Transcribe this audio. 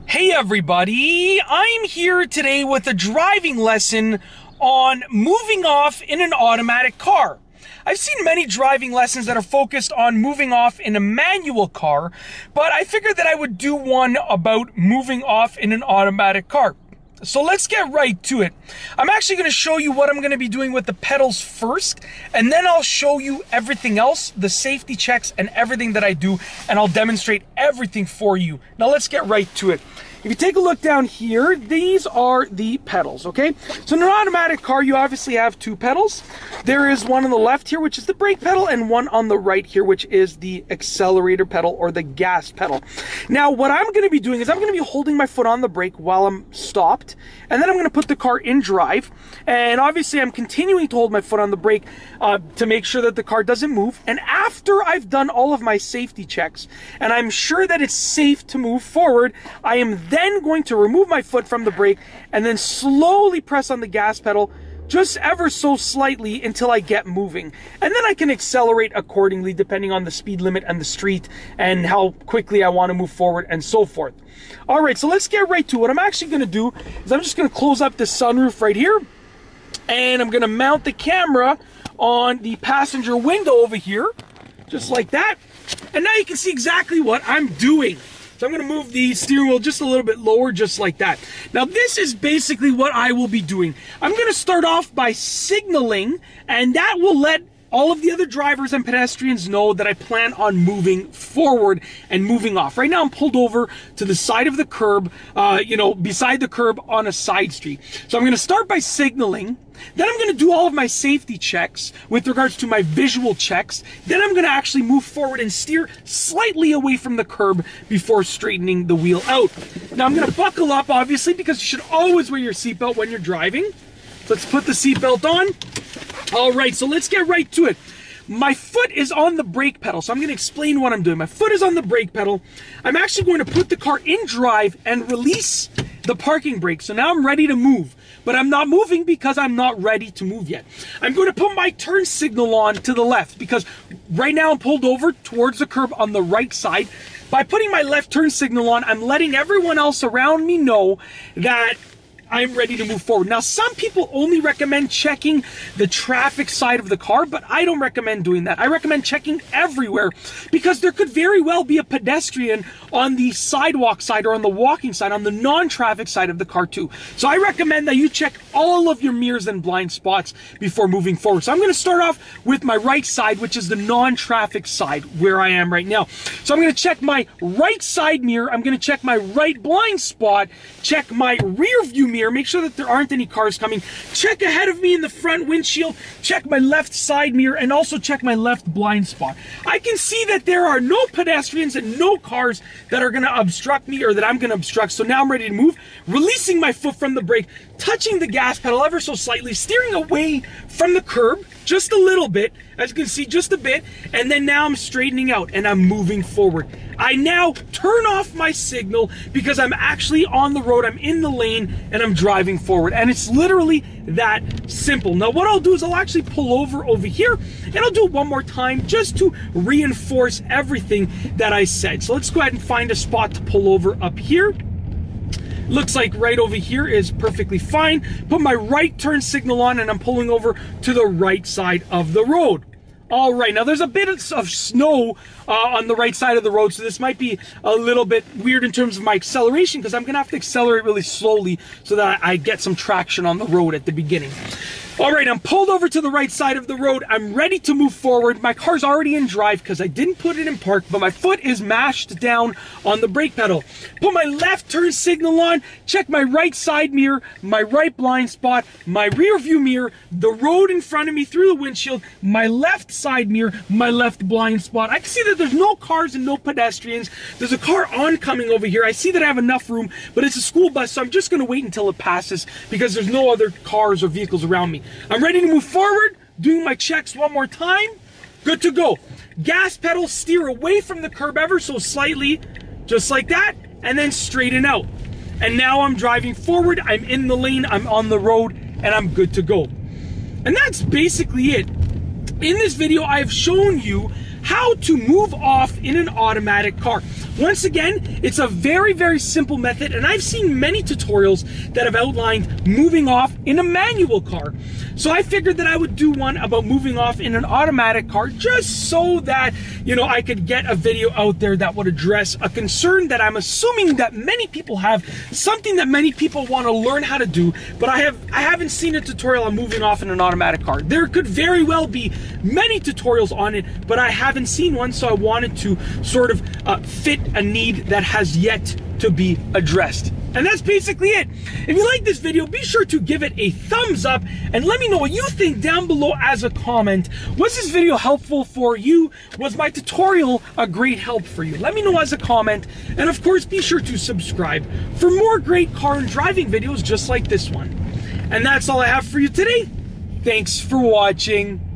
Hey everybody, I'm here today with a driving lesson on moving off in an automatic car. I've seen many driving lessons that are focused on moving off in a manual car, but I figured that I would do one about moving off in an automatic car. So let's get right to it. I'm actually going to show you what I'm going to be doing with the pedals first, and then I'll show you everything else, the safety checks and everything that I do, and I'll demonstrate everything for you. Now let's get right to it. If you take a look down here, these are the pedals, okay? So in an automatic car, you obviously have two pedals. There is one on the left here, which is the brake pedal, and one on the right here, which is the accelerator pedal or the gas pedal. Now, what I'm gonna be doing is I'm gonna be holding my foot on the brake while I'm stopped, and then I'm gonna put the car in drive. And obviously I'm continuing to hold my foot on the brake to make sure that the car doesn't move. And after I've done all of my safety checks, and I'm sure that it's safe to move forward, I am then going to remove my foot from the brake and then slowly press on the gas pedal just ever so slightly until I get moving. And then I can accelerate accordingly depending on the speed limit and the street and how quickly I want to move forward and so forth. All right, so let's get right to it. What I'm actually going to do is I'm just going to close up this sunroof right here, and I'm going to mount the camera on the passenger window over here, just like that. And now you can see exactly what I'm doing. So I'm going to move the steering wheel just a little bit lower, just like that. Now this is basically what I will be doing. I'm going to start off by signaling, and that will let all of the other drivers and pedestrians know that I plan on moving forward and moving off. Right now I'm pulled over to the side of the curb, beside the curb on a side street. So I'm going to start by signaling. Then I'm going to do all of my safety checks with regards to my visual checks. Then I'm going to actually move forward and steer slightly away from the curb before straightening the wheel out. Now I'm going to buckle up, obviously, because you should always wear your seatbelt when you're driving. Let's put the seatbelt on. All right, so let's get right to it. My foot is on the brake pedal, so I'm going to explain what I'm doing. My foot is on the brake pedal. I'm actually going to put the car in drive and release the parking brake. So now I'm ready to move, but I'm not moving because I'm not ready to move yet. I'm going to put my turn signal on to the left because right now I'm pulled over towards the curb on the right side. By putting my left turn signal on, I'm letting everyone else around me know that I'm ready to move forward. Now, some people only recommend checking the traffic side of the car, but I don't recommend doing that. I recommend checking everywhere because there could very well be a pedestrian on the sidewalk side or on the walking side, on the non-traffic side of the car too. So I recommend that you check all of your mirrors and blind spots before moving forward. So I'm going to start off with my right side, which is the non-traffic side where I am right now. So I'm going to check my right side mirror. I'm going to check my right blind spot, check my rear view mirror, make sure that there aren't any cars coming, check ahead of me in the front windshield, check my left side mirror, and also check my left blind spot. I can see that there are no pedestrians and no cars that are going to obstruct me or that I'm going to obstruct. So now I'm ready to move, releasing my foot from the brake, touching the gas pedal ever so slightly, steering away from the curb just a little bit, as you can see, just a bit, and then now I'm straightening out and I'm moving forward. I now turn off my signal because I'm actually on the road, I'm in the lane, and I'm driving forward. And it's literally that simple. Now what I'll do is I'll actually pull over here, and I'll do it one more time just to reinforce everything that I said. So let's go ahead and find a spot to pull over up here. Looks like right over here is perfectly fine. Put my right turn signal on, and I'm pulling over to the right side of the road. All right, now there's a bit of snow on the right side of the road, so this might be a little bit weird in terms of my acceleration because I'm going to have to accelerate really slowly so that I get some traction on the road at the beginning. All right, I'm pulled over to the right side of the road. I'm ready to move forward. My car's already in drive because I didn't put it in park, but my foot is mashed down on the brake pedal. Put my left turn signal on, check my right side mirror, my right blind spot, my rear view mirror, the road in front of me through the windshield, my left side mirror, my left blind spot. I can see that there's no cars and no pedestrians. There's a car oncoming over here. I see that I have enough room, but it's a school bus, so I'm just going to wait until it passes because there's no other cars or vehicles around me. I'm ready to move forward, doing my checks one more time. Good to go. Gas pedal, steer away from the curb ever so slightly, just like that, and then straighten out. And now I'm driving forward, I'm in the lane, I'm on the road, and I'm good to go. And that's basically it. In this video, I've shown you how to move off in an automatic car. Once again, it's a very, very simple method, and I've seen many tutorials that have outlined moving off in a manual car. So I figured that I would do one about moving off in an automatic car, just so that, you know, I could get a video out there that would address a concern that I'm assuming that many people have, something that many people want to learn how to do, but I haven't seen a tutorial on moving off in an automatic car. There could very well be many tutorials on it, but I haven't seen one, so I wanted to sort of fit a need that has yet to be addressed. And that's basically it. If you like this video, be sure to give it a thumbs up and let me know what you think down below as a comment. Was this video helpful for you? Was my tutorial a great help for you? Let me know as a comment. And of course, be sure to subscribe for more great car and driving videos just like this one. And that's all I have for you today. Thanks for watching.